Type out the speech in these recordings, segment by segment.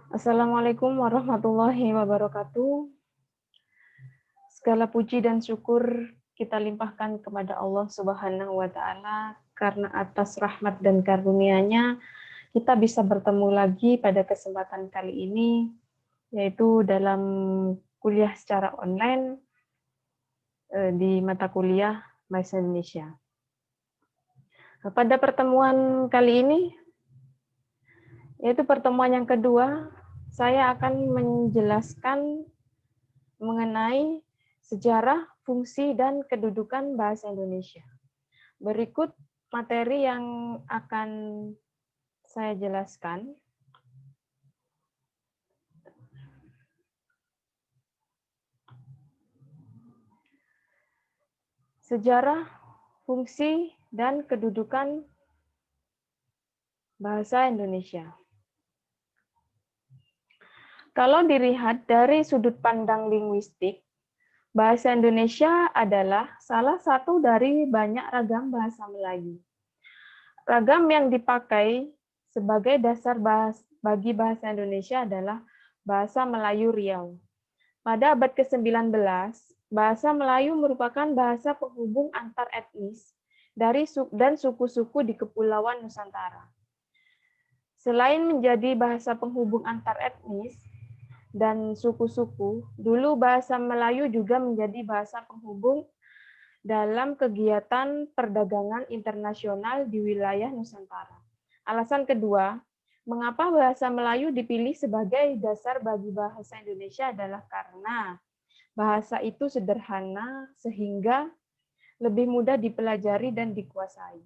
Assalamualaikum warahmatullahi wabarakatuh. Segala puji dan syukur kita limpahkan kepada Allah Subhanahu wa Ta'ala, karena atas rahmat dan karunia-Nya kita bisa bertemu lagi pada kesempatan kali ini, yaitu dalam kuliah secara online di mata kuliah Bahasa Indonesia. Pada pertemuan kali ini, yaitu pertemuan yang kedua, saya akan menjelaskan mengenai sejarah, fungsi, dan kedudukan bahasa Indonesia. Berikut materi yang akan saya jelaskan. Sejarah, fungsi, dan kedudukan bahasa Indonesia. Kalau dilihat dari sudut pandang linguistik, bahasa Indonesia adalah salah satu dari banyak ragam bahasa Melayu. Ragam yang dipakai sebagai dasar bagi bahasa Indonesia adalah bahasa Melayu Riau. Pada abad ke-19, bahasa Melayu merupakan bahasa penghubung antar etnis dan suku-suku di Kepulauan Nusantara. Selain menjadi bahasa penghubung antar etnis dan suku-suku, dulu bahasa Melayu juga menjadi bahasa penghubung dalam kegiatan perdagangan internasional di wilayah Nusantara. Alasan kedua, mengapa bahasa Melayu dipilih sebagai dasar bagi bahasa Indonesia adalah karena bahasa itu sederhana sehingga lebih mudah dipelajari dan dikuasai.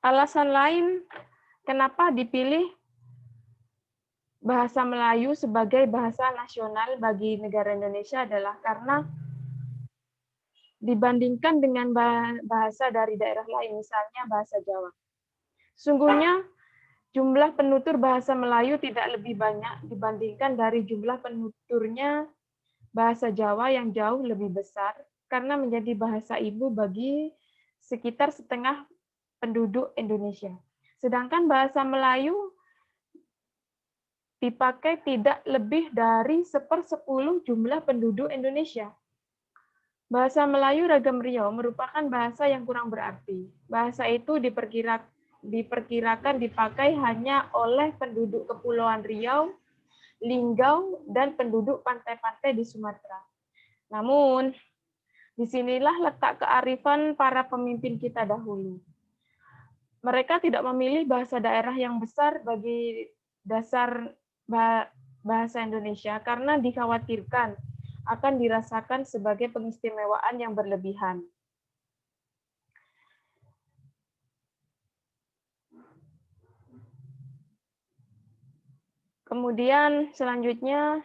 Alasan lain kenapa dipilih bahasa Melayu sebagai bahasa nasional bagi negara Indonesia adalah karena dibandingkan dengan bahasa dari daerah lain, misalnya bahasa Jawa. Sungguhnya jumlah penutur bahasa Melayu tidak lebih banyak dibandingkan dari jumlah penuturnya bahasa Jawa yang jauh lebih besar karena menjadi bahasa ibu bagi sekitar setengah penduduk Indonesia. Sedangkan bahasa Melayu dipakai tidak lebih dari 1/10 jumlah penduduk Indonesia. Bahasa Melayu Ragam Riau merupakan bahasa yang kurang berarti. Bahasa itu diperkirakan dipakai hanya oleh penduduk Kepulauan Riau, Linggau, dan penduduk pantai-pantai di Sumatera. Namun, disinilah letak kearifan para pemimpin kita dahulu. Mereka tidak memilih bahasa daerah yang besar bagi dasar bahasa Indonesia karena dikhawatirkan akan dirasakan sebagai pengistimewaan yang berlebihan. Kemudian selanjutnya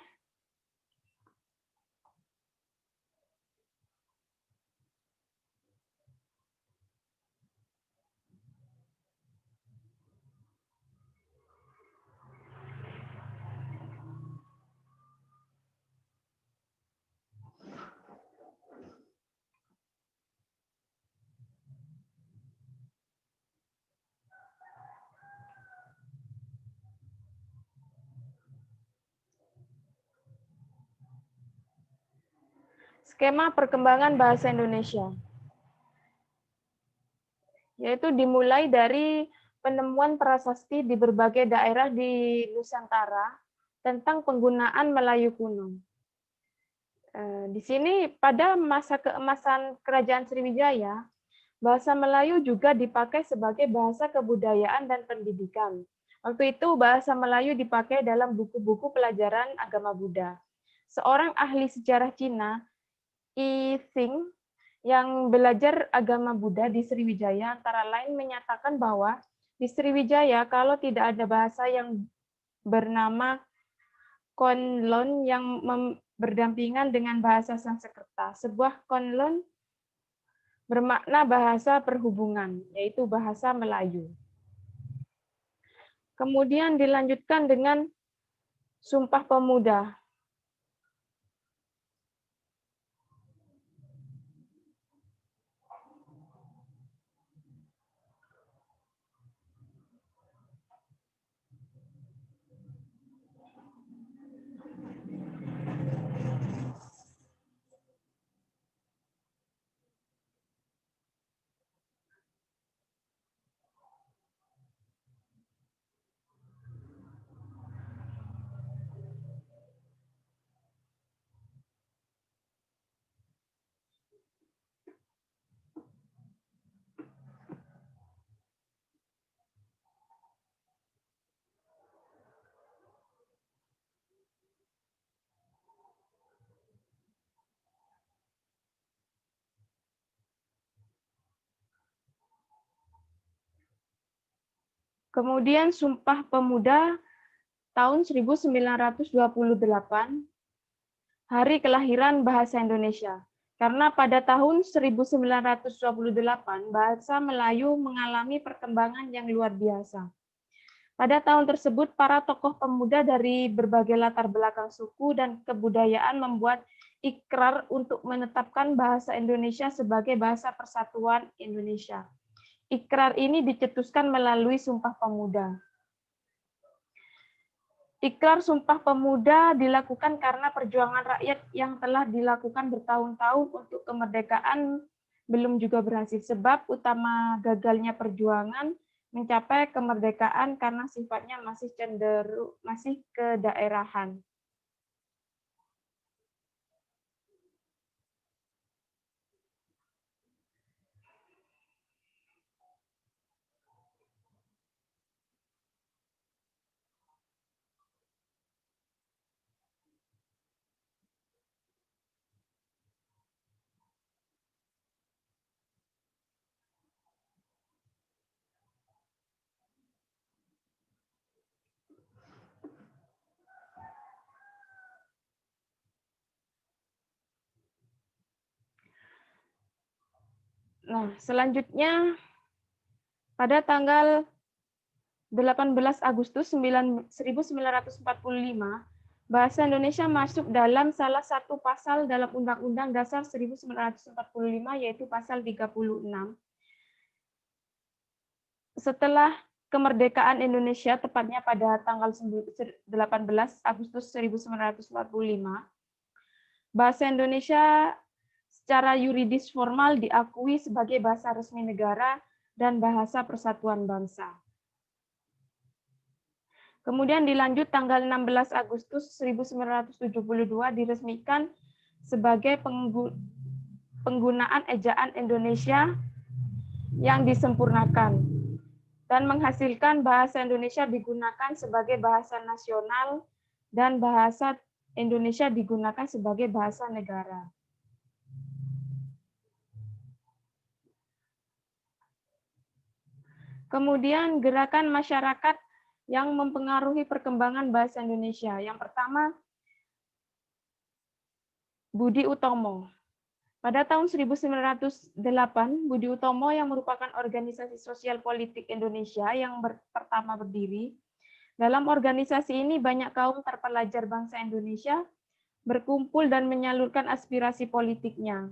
skema perkembangan bahasa Indonesia, yaitu dimulai dari penemuan prasasti di berbagai daerah di Nusantara tentang penggunaan Melayu kuno. Di sini pada masa keemasan Kerajaan Sriwijaya, bahasa Melayu juga dipakai sebagai bahasa kebudayaan dan pendidikan. Waktu itu bahasa Melayu dipakai dalam buku-buku pelajaran agama Buddha. Seorang ahli sejarah Cina, Yi Xing, yang belajar agama Buddha di Sriwijaya antara lain menyatakan bahwa di Sriwijaya kalau tidak ada bahasa yang bernama Konlon yang berdampingan dengan bahasa Sanskerta. Sebuah Konlon bermakna bahasa perhubungan, yaitu bahasa Melayu. Kemudian dilanjutkan dengan Sumpah Pemuda. Kemudian Sumpah Pemuda tahun 1928, hari kelahiran bahasa Indonesia. Karena pada tahun 1928, bahasa Melayu mengalami perkembangan yang luar biasa. Pada tahun tersebut, para tokoh pemuda dari berbagai latar belakang suku dan kebudayaan membuat ikrar untuk menetapkan bahasa Indonesia sebagai bahasa persatuan Indonesia. Ikrar ini dicetuskan melalui Sumpah Pemuda. Ikrar Sumpah Pemuda dilakukan karena perjuangan rakyat yang telah dilakukan bertahun-tahun untuk kemerdekaan belum juga berhasil. Sebab utama gagalnya perjuangan mencapai kemerdekaan karena sifatnya masih cenderung masih kedaerahan. Nah, selanjutnya pada tanggal 18 Agustus 1945, bahasa Indonesia masuk dalam salah satu pasal dalam Undang-Undang Dasar 1945, yaitu pasal 36. Setelah kemerdekaan Indonesia, tepatnya pada tanggal 18 Agustus 1945, bahasa Indonesia secara yuridis formal diakui sebagai bahasa resmi negara dan bahasa persatuan bangsa. Kemudian dilanjut tanggal 16 Agustus 1972 diresmikan sebagai penggunaan ejaan Indonesia yang disempurnakan dan menghasilkan bahasa Indonesia digunakan sebagai bahasa nasional dan bahasa Indonesia digunakan sebagai bahasa negara. Kemudian gerakan masyarakat yang mempengaruhi perkembangan bahasa Indonesia. Yang pertama, Budi Utomo. Pada tahun 1908, Budi Utomo yang merupakan organisasi sosial politik Indonesia yang pertama berdiri. Dalam organisasi ini banyak kaum terpelajar bangsa Indonesia berkumpul dan menyalurkan aspirasi politiknya.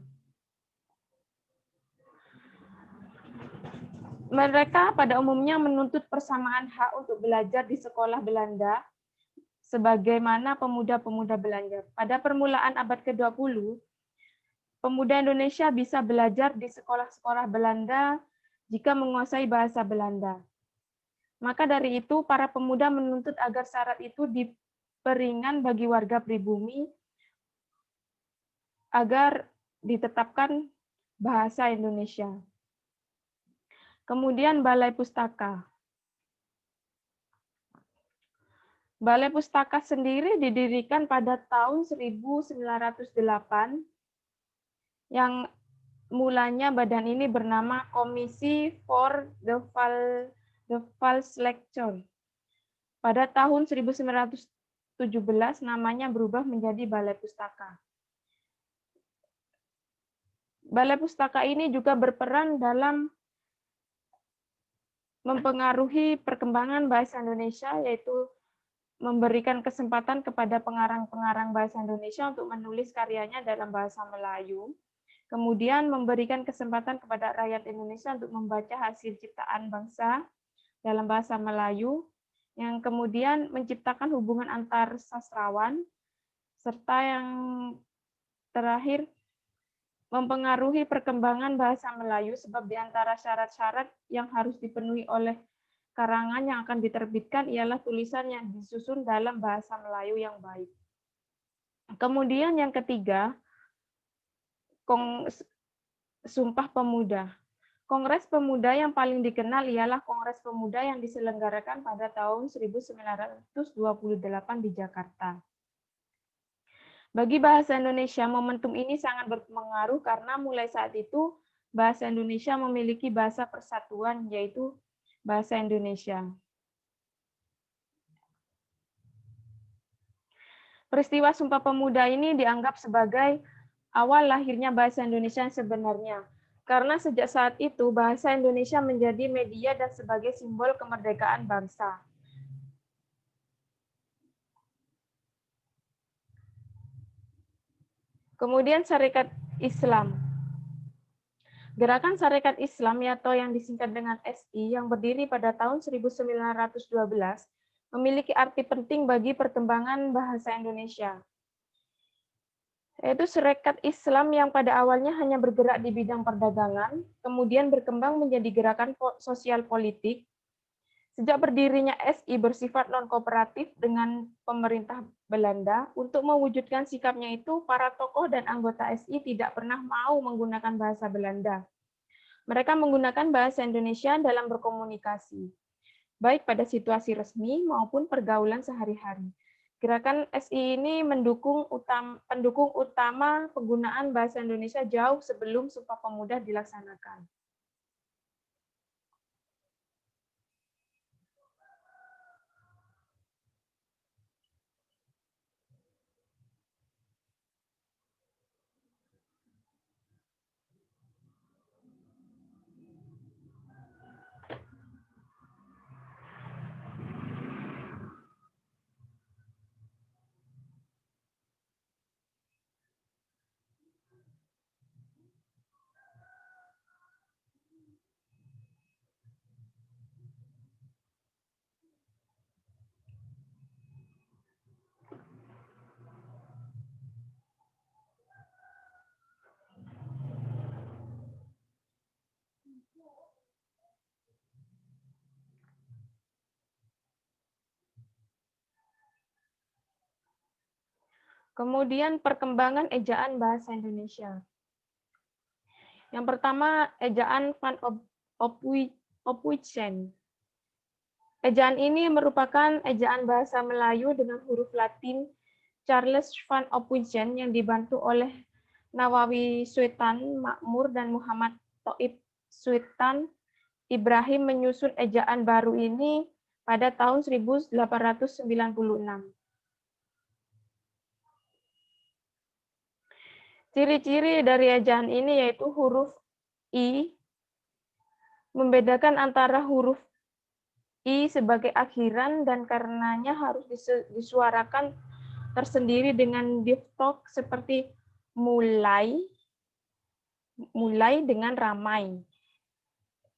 Mereka pada umumnya menuntut persamaan hak untuk belajar di sekolah Belanda, sebagaimana pemuda-pemuda Belanda. Pada permulaan abad ke-20, pemuda Indonesia bisa belajar di sekolah-sekolah Belanda jika menguasai bahasa Belanda. Maka dari itu, para pemuda menuntut agar syarat itu diperingan bagi warga pribumi agar ditetapkan bahasa Indonesia. Kemudian Balai Pustaka. Balai Pustaka sendiri didirikan pada tahun 1908, yang mulanya badan ini bernama Komisi for the False Lecture. Pada tahun 1917 namanya berubah menjadi Balai Pustaka. Balai Pustaka ini juga berperan dalam mempengaruhi perkembangan bahasa Indonesia, yaitu memberikan kesempatan kepada pengarang-pengarang bahasa Indonesia untuk menulis karyanya dalam bahasa Melayu. Kemudian memberikan kesempatan kepada rakyat Indonesia untuk membaca hasil ciptaan bangsa dalam bahasa Melayu, yang kemudian menciptakan hubungan antar sastrawan, serta yang terakhir mempengaruhi perkembangan bahasa Melayu, sebab di antara syarat-syarat yang harus dipenuhi oleh karangan yang akan diterbitkan ialah tulisan yang disusun dalam bahasa Melayu yang baik. Kemudian yang ketiga, Sumpah Pemuda. Kongres Pemuda yang paling dikenal ialah Kongres Pemuda yang diselenggarakan pada tahun 1928 di Jakarta. Bagi bahasa Indonesia, momentum ini sangat berpengaruh karena mulai saat itu bahasa Indonesia memiliki bahasa persatuan, yaitu bahasa Indonesia. Peristiwa Sumpah Pemuda ini dianggap sebagai awal lahirnya bahasa Indonesia yang sebenarnya. Karena sejak saat itu, bahasa Indonesia menjadi media dan sebagai simbol kemerdekaan bangsa. Kemudian Sarekat Islam. Gerakan Sarekat Islam atau yang disingkat dengan SI yang berdiri pada tahun 1912 memiliki arti penting bagi perkembangan bahasa Indonesia. Yaitu Sarekat Islam yang pada awalnya hanya bergerak di bidang perdagangan, kemudian berkembang menjadi gerakan sosial politik. Sejak berdirinya SI bersifat non-kooperatif dengan pemerintah Belanda, untuk mewujudkan sikapnya itu, para tokoh dan anggota SI tidak pernah mau menggunakan bahasa Belanda. Mereka menggunakan bahasa Indonesia dalam berkomunikasi, baik pada situasi resmi maupun pergaulan sehari-hari. Gerakan SI ini pendukung utama penggunaan bahasa Indonesia jauh sebelum Sumpah Pemuda dilaksanakan. Kemudian perkembangan ejaan bahasa Indonesia. Yang pertama, ejaan Van Ophuijsen. Ejaan ini merupakan ejaan bahasa Melayu dengan huruf Latin Charles Van Ophuijsen yang dibantu oleh Nawawi Suetan Makmur dan Muhammad Thoib Suetan Ibrahim menyusun ejaan baru ini pada tahun 1896. Ciri-ciri dari ejaan ini yaitu huruf I membedakan antara huruf I sebagai akhiran dan karenanya harus disuarakan tersendiri dengan diftong seperti mulai dengan ramai.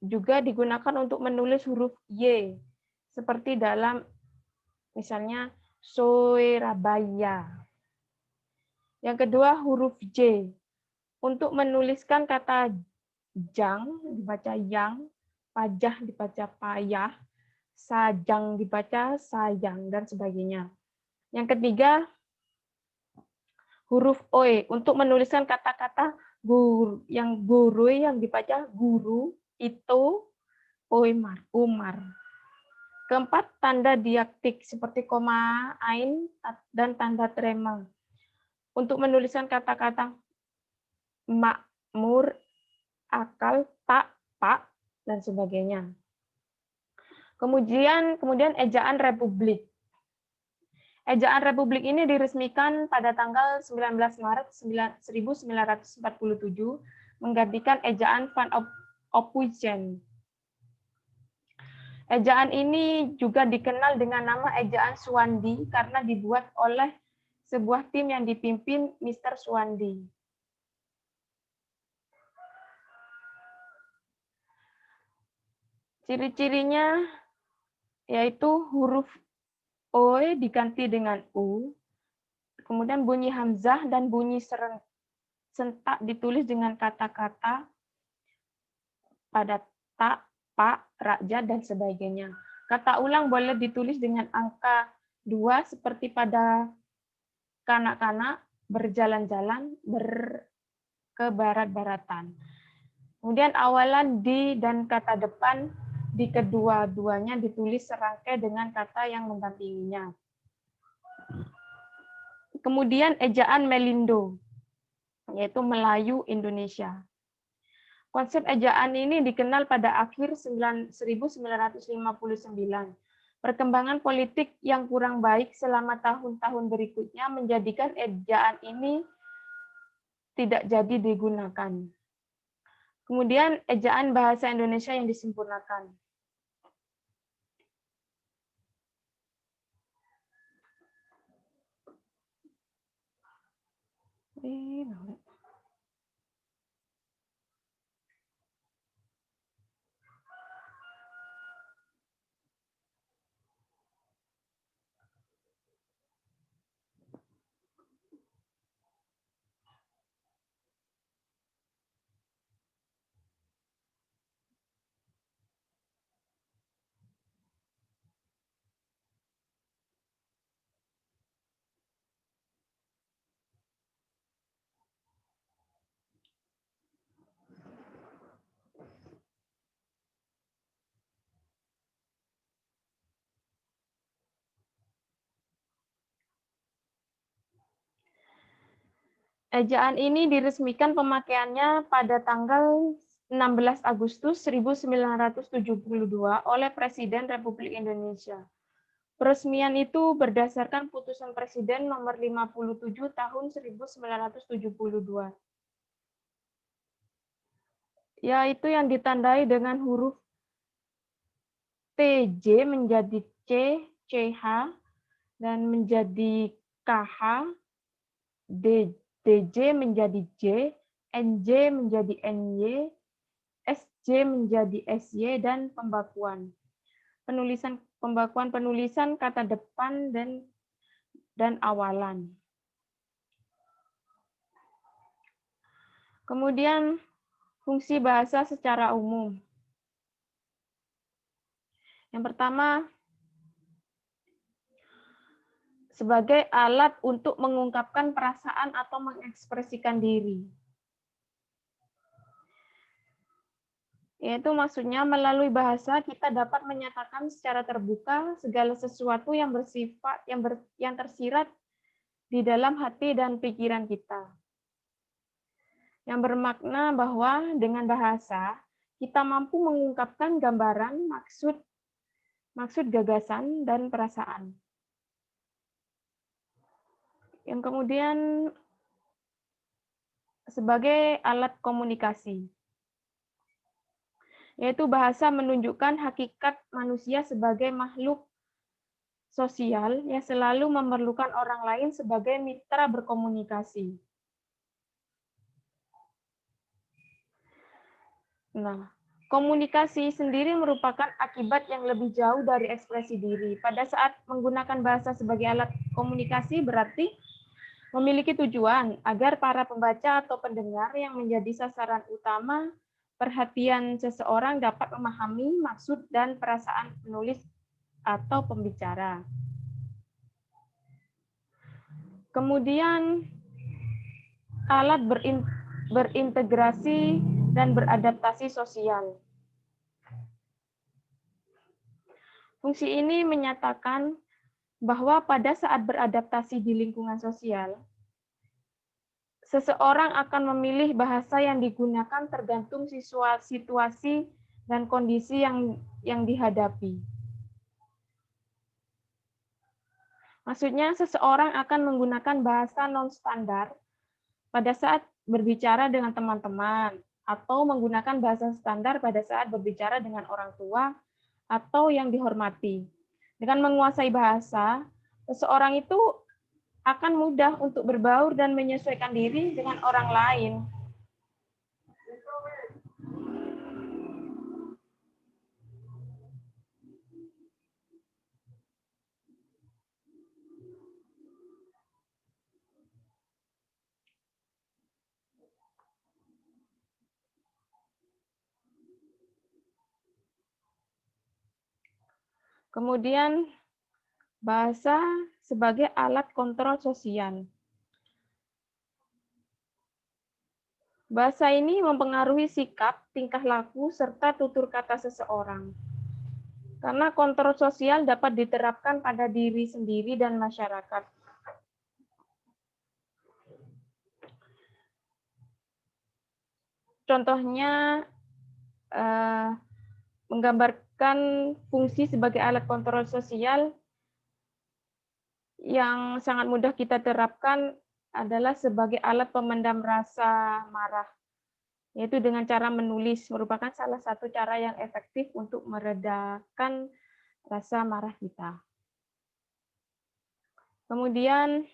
Juga digunakan untuk menulis huruf Y seperti dalam misalnya Surabaya. Yang kedua, huruf J. Untuk menuliskan kata jang, dibaca yang, pajah dibaca payah, sajang dibaca sayang, dan sebagainya. Yang ketiga, huruf O. Untuk menuliskan kata-kata guru yang dibaca guru, itu, Umar. Keempat, tanda diaktik seperti koma, ain, dan tanda trema. Untuk menuliskan kata-kata makmur, akal, tak, pak, dan sebagainya. Kemudian ejaan Republik. Ejaan Republik ini diresmikan pada tanggal 19 Maret 1947 menggantikan ejaan Van Ophuijsen. Ejaan ini juga dikenal dengan nama ejaan Suwandi karena dibuat oleh sebuah tim yang dipimpin Mr. Suwandi. Ciri-cirinya yaitu huruf O diganti dengan U, kemudian bunyi hamzah dan bunyi sentak ditulis dengan kata-kata pada tak, pak, raja, dan sebagainya. Kata ulang boleh ditulis dengan angka 2 seperti pada kanak-kanak, berjalan-jalan, ke barat-baratan. Kemudian awalan di dan kata depan di kedua-duanya ditulis serangkai dengan kata yang mendampinginya. Kemudian ejaan Melindo, yaitu Melayu Indonesia. Konsep ejaan ini dikenal pada akhir 1959. Perkembangan politik yang kurang baik selama tahun-tahun berikutnya menjadikan ejaan ini tidak jadi digunakan. Kemudian ejaan bahasa Indonesia yang disempurnakan. Ejaan ini diresmikan pemakaiannya pada tanggal 16 Agustus 1972 oleh Presiden Republik Indonesia. Peresmian itu berdasarkan putusan Presiden nomor 57 tahun 1972. Yaitu yang ditandai dengan huruf TJ menjadi C, CH, dan menjadi KH, DJ menjadi J, NJ menjadi NY, SJ menjadi SY, dan pembakuan. Pembakuan penulisan kata depan dan awalan. Kemudian fungsi bahasa secara umum. Yang pertama, sebagai alat untuk mengungkapkan perasaan atau mengekspresikan diri. Yaitu maksudnya melalui bahasa kita dapat menyatakan secara terbuka segala sesuatu yang bersifat yang tersirat di dalam hati dan pikiran kita. Yang bermakna bahwa dengan bahasa kita mampu mengungkapkan gambaran, maksud gagasan dan perasaan. Yang kemudian sebagai alat komunikasi. Yaitu bahasa menunjukkan hakikat manusia sebagai makhluk sosial yang selalu memerlukan orang lain sebagai mitra berkomunikasi. Nah, komunikasi sendiri merupakan akibat yang lebih jauh dari ekspresi diri. Pada saat menggunakan bahasa sebagai alat komunikasi berarti memiliki tujuan agar para pembaca atau pendengar yang menjadi sasaran utama perhatian seseorang dapat memahami maksud dan perasaan penulis atau pembicara. Kemudian alat berintegrasi dan beradaptasi sosial. Fungsi ini menyatakan bahwa pada saat beradaptasi di lingkungan sosial, seseorang akan memilih bahasa yang digunakan tergantung situasi dan kondisi yang dihadapi. Maksudnya, seseorang akan menggunakan bahasa non-standar pada saat berbicara dengan teman-teman, atau menggunakan bahasa standar pada saat berbicara dengan orang tua atau yang dihormati. Dengan menguasai bahasa, seseorang itu akan mudah untuk berbaur dan menyesuaikan diri dengan orang lain. Kemudian, bahasa sebagai alat kontrol sosial. Bahasa ini mempengaruhi sikap, tingkah laku, serta tutur kata seseorang. Karena kontrol sosial dapat diterapkan pada diri sendiri dan masyarakat. Contohnya, menggambarkan fungsi sebagai alat kontrol sosial yang sangat mudah kita terapkan adalah sebagai alat pemendam rasa marah, yaitu dengan cara menulis, merupakan salah satu cara yang efektif untuk meredakan rasa marah kita. Kemudian,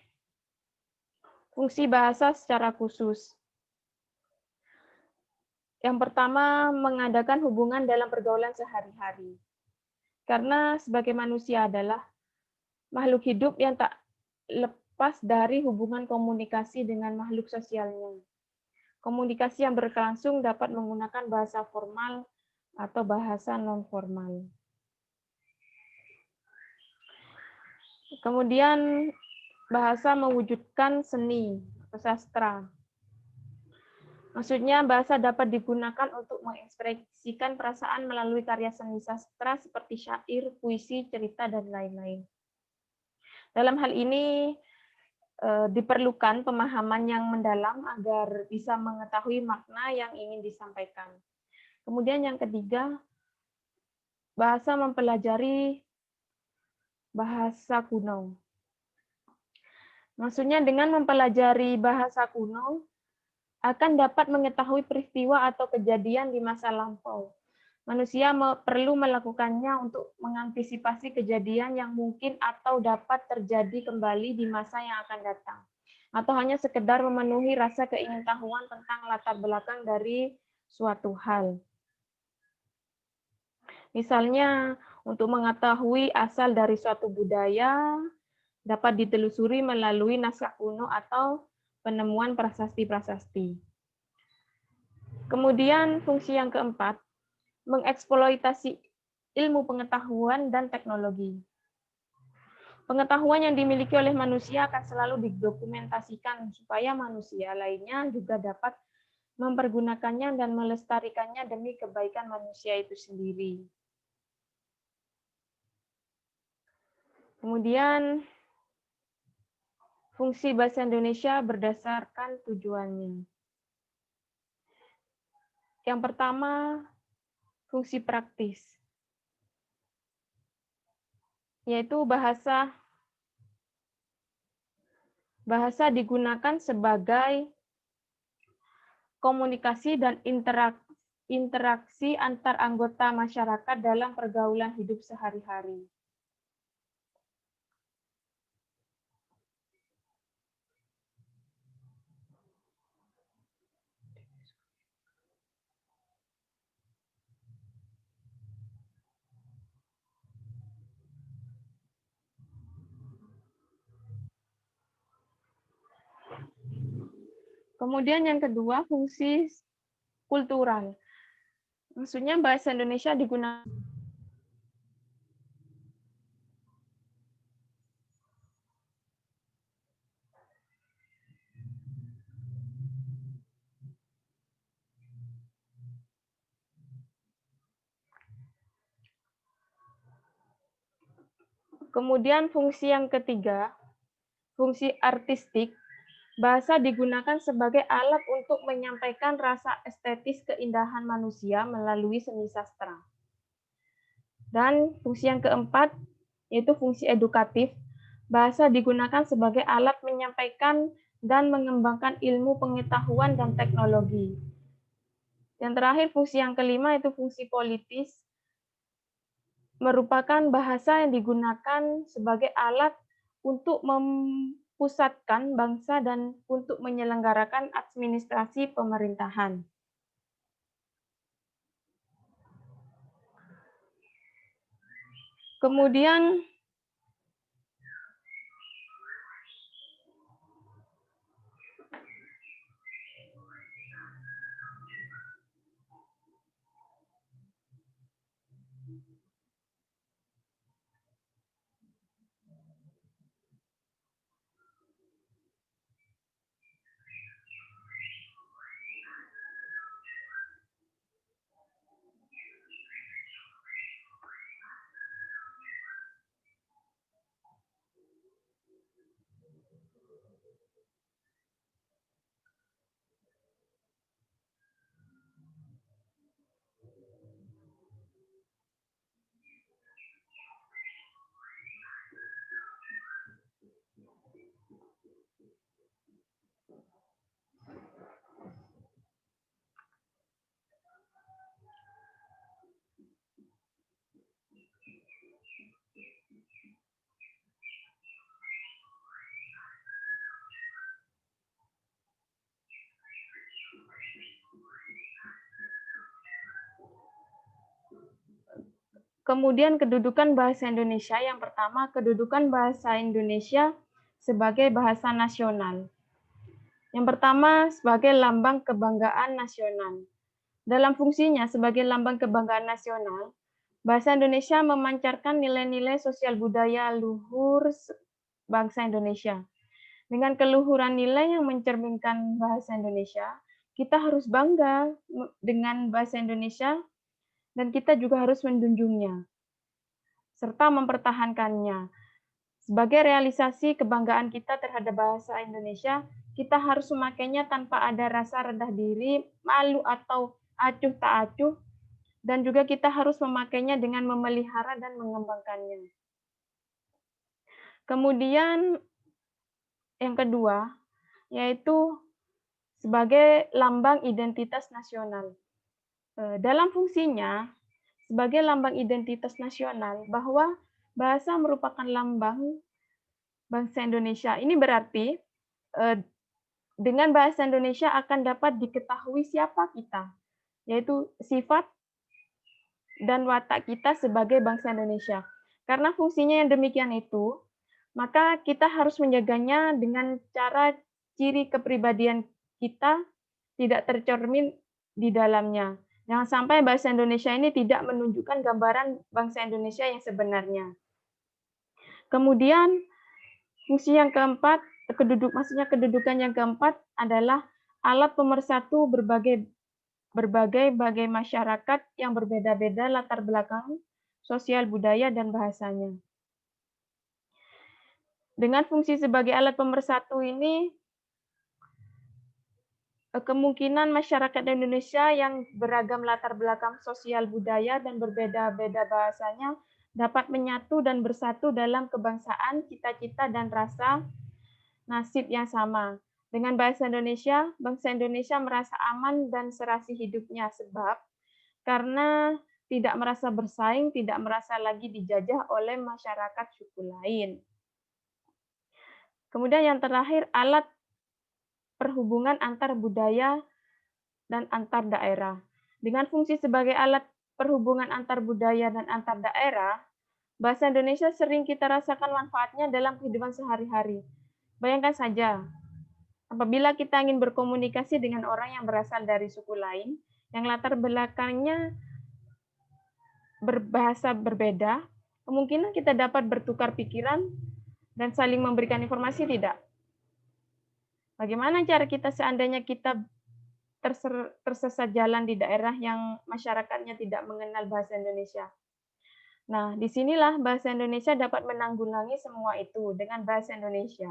fungsi bahasa secara khusus. Yang pertama, mengadakan hubungan dalam pergaulan sehari-hari. Karena sebagai manusia adalah makhluk hidup yang tak lepas dari hubungan komunikasi dengan makhluk sosialnya. Komunikasi yang berlangsung dapat menggunakan bahasa formal atau bahasa non-formal. Kemudian, bahasa mewujudkan seni atau sastra. Maksudnya, bahasa dapat digunakan untuk mengekspresikan perasaan melalui karya seni sastra seperti syair, puisi, cerita, dan lain-lain. Dalam hal ini, diperlukan pemahaman yang mendalam agar bisa mengetahui makna yang ingin disampaikan. Kemudian yang ketiga, bahasa mempelajari bahasa kuno. Maksudnya dengan mempelajari bahasa kuno, akan dapat mengetahui peristiwa atau kejadian di masa lampau. Manusia perlu melakukannya untuk mengantisipasi kejadian yang mungkin atau dapat terjadi kembali di masa yang akan datang. Atau hanya sekedar memenuhi rasa keingintahuan tentang latar belakang dari suatu hal. Misalnya, untuk mengetahui asal dari suatu budaya, dapat ditelusuri melalui naskah kuno atau penemuan prasasti-prasasti. Kemudian fungsi yang keempat, mengeksploitasi ilmu pengetahuan dan teknologi. Pengetahuan yang dimiliki oleh manusia akan selalu didokumentasikan supaya manusia lainnya juga dapat mempergunakannya dan melestarikannya demi kebaikan manusia itu sendiri. Kemudian, fungsi bahasa Indonesia berdasarkan tujuannya. Yang pertama, fungsi praktis, yaitu bahasa digunakan sebagai komunikasi dan interaksi antar anggota masyarakat dalam pergaulan hidup sehari-hari. Kemudian yang kedua, fungsi kultural. Maksudnya bahasa Indonesia digunakan Kemudian fungsi yang ketiga, fungsi artistik. Bahasa digunakan sebagai alat untuk menyampaikan rasa estetis keindahan manusia melalui seni sastra. Dan fungsi yang keempat, yaitu fungsi edukatif. Bahasa digunakan sebagai alat menyampaikan dan mengembangkan ilmu pengetahuan dan teknologi. Yang terakhir, fungsi yang kelima, itu fungsi politis. Merupakan bahasa yang digunakan sebagai alat untuk pusatkan bangsa dan untuk menyelenggarakan administrasi pemerintahan. Kemudian Kemudian kedudukan bahasa Indonesia, yang pertama kedudukan bahasa Indonesia sebagai bahasa nasional. Yang pertama sebagai lambang kebanggaan nasional. Dalam fungsinya sebagai lambang kebanggaan nasional, bahasa Indonesia memancarkan nilai-nilai sosial budaya luhur bangsa Indonesia. Dengan keluhuran nilai yang mencerminkan bahasa Indonesia, kita harus bangga dengan bahasa Indonesia dan kita juga harus menjunjungnya serta mempertahankannya. Sebagai realisasi kebanggaan kita terhadap bahasa Indonesia, kita harus memakainya tanpa ada rasa rendah diri, malu atau acuh tak acuh, dan juga kita harus memakainya dengan memelihara dan mengembangkannya. Kemudian yang kedua, yaitu sebagai lambang identitas nasional. Dalam fungsinya, sebagai lambang identitas nasional, bahwa bahasa merupakan lambang bangsa Indonesia. Ini berarti dengan bahasa Indonesia akan dapat diketahui siapa kita, yaitu sifat dan watak kita sebagai bangsa Indonesia. Karena fungsinya yang demikian itu, maka kita harus menjaganya dengan cara ciri kepribadian kita tidak tercermin di dalamnya. Jangan sampai bahasa Indonesia ini tidak menunjukkan gambaran bangsa Indonesia yang sebenarnya. Kemudian fungsi yang keempat, kedudukan yang keempat adalah alat pemersatu berbagai masyarakat yang berbeda-beda latar belakang, sosial, budaya, dan bahasanya. Dengan fungsi sebagai alat pemersatu ini, kemungkinan masyarakat Indonesia yang beragam latar belakang sosial budaya dan berbeda-beda bahasanya dapat menyatu dan bersatu dalam kebangsaan, cita-cita, dan rasa nasib yang sama. Dengan bahasa Indonesia, bangsa Indonesia merasa aman dan serasi hidupnya sebab karena tidak merasa bersaing, tidak merasa lagi dijajah oleh masyarakat suku lain. Kemudian yang terakhir, alat perhubungan antar budaya dan antar daerah. Dengan fungsi sebagai alat perhubungan antar budaya dan antar daerah, bahasa Indonesia sering kita rasakan manfaatnya dalam kehidupan sehari-hari. Bayangkan saja, apabila kita ingin berkomunikasi dengan orang yang berasal dari suku lain, yang latar belakangnya berbahasa berbeda, kemungkinan kita dapat bertukar pikiran dan saling memberikan informasi tidak? Bagaimana cara kita seandainya kita tersesat jalan di daerah yang masyarakatnya tidak mengenal bahasa Indonesia? Nah, disinilah bahasa Indonesia dapat menanggulangi semua itu. Dengan bahasa Indonesia,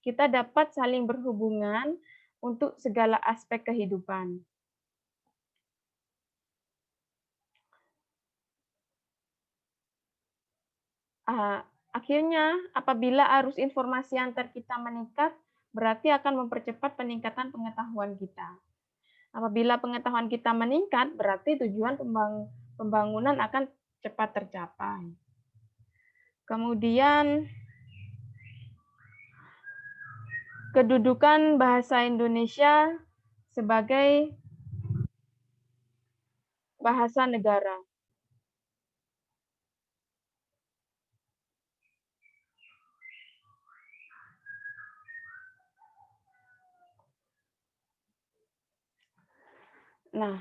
kita dapat saling berhubungan untuk segala aspek kehidupan. Akhirnya, apabila arus informasi antar kita meningkat, berarti akan mempercepat peningkatan pengetahuan kita. Apabila pengetahuan kita meningkat, berarti tujuan pembangunan akan cepat tercapai. Kemudian, kedudukan bahasa Indonesia sebagai bahasa negara. Nah,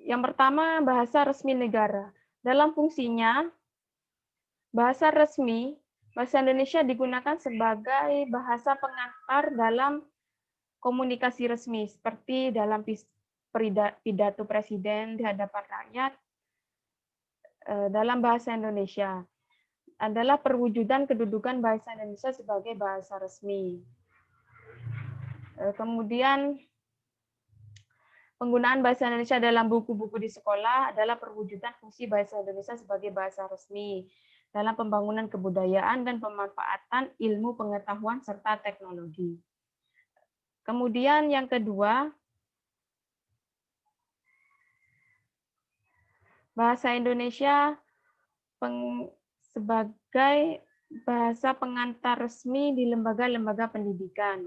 yang pertama, bahasa resmi negara. Dalam fungsinya, bahasa resmi, bahasa Indonesia digunakan sebagai bahasa pengantar dalam komunikasi resmi, seperti dalam pidato presiden di hadapan rakyat dalam bahasa Indonesia. Adalah perwujudan kedudukan bahasa Indonesia sebagai bahasa resmi. Kemudian, penggunaan bahasa Indonesia dalam buku-buku di sekolah adalah perwujudan fungsi bahasa Indonesia sebagai bahasa resmi dalam pembangunan kebudayaan dan pemanfaatan ilmu pengetahuan serta teknologi. Kemudian yang kedua, bahasa Indonesia sebagai bahasa pengantar resmi di lembaga-lembaga pendidikan.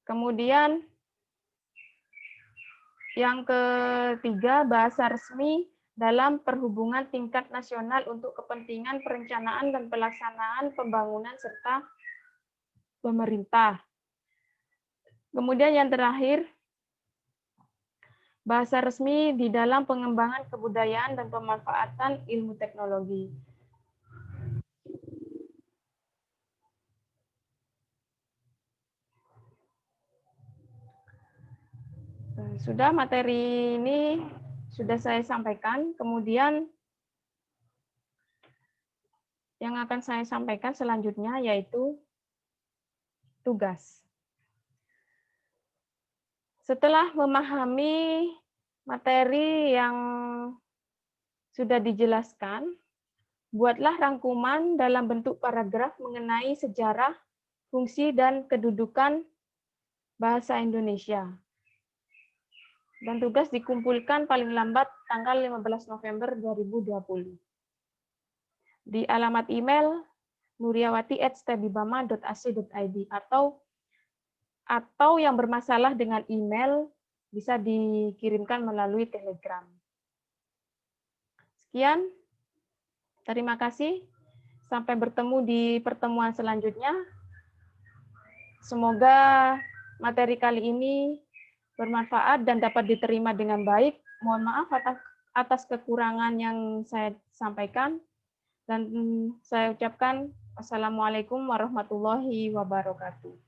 Kemudian yang ketiga, bahasa resmi dalam perhubungan tingkat nasional untuk kepentingan perencanaan dan pelaksanaan pembangunan serta pemerintah. Kemudian yang terakhir, bahasa resmi di dalam pengembangan kebudayaan dan pemanfaatan ilmu teknologi. Sudah materi ini sudah saya sampaikan, kemudian yang akan saya sampaikan selanjutnya yaitu tugas. Setelah memahami materi yang sudah dijelaskan, buatlah rangkuman dalam bentuk paragraf mengenai sejarah, fungsi, dan kedudukan bahasa Indonesia. Dan tugas dikumpulkan paling lambat tanggal 15 November 2020. Di alamat email nuriawati@stebibama.ac.id atau yang bermasalah dengan email bisa dikirimkan melalui Telegram. Sekian, terima kasih. Sampai bertemu di pertemuan selanjutnya. Semoga materi kali ini bermanfaat dan dapat diterima dengan baik. Mohon maaf atas kekurangan yang saya sampaikan. Dan saya ucapkan wassalamualaikum warahmatullahi wabarakatuh.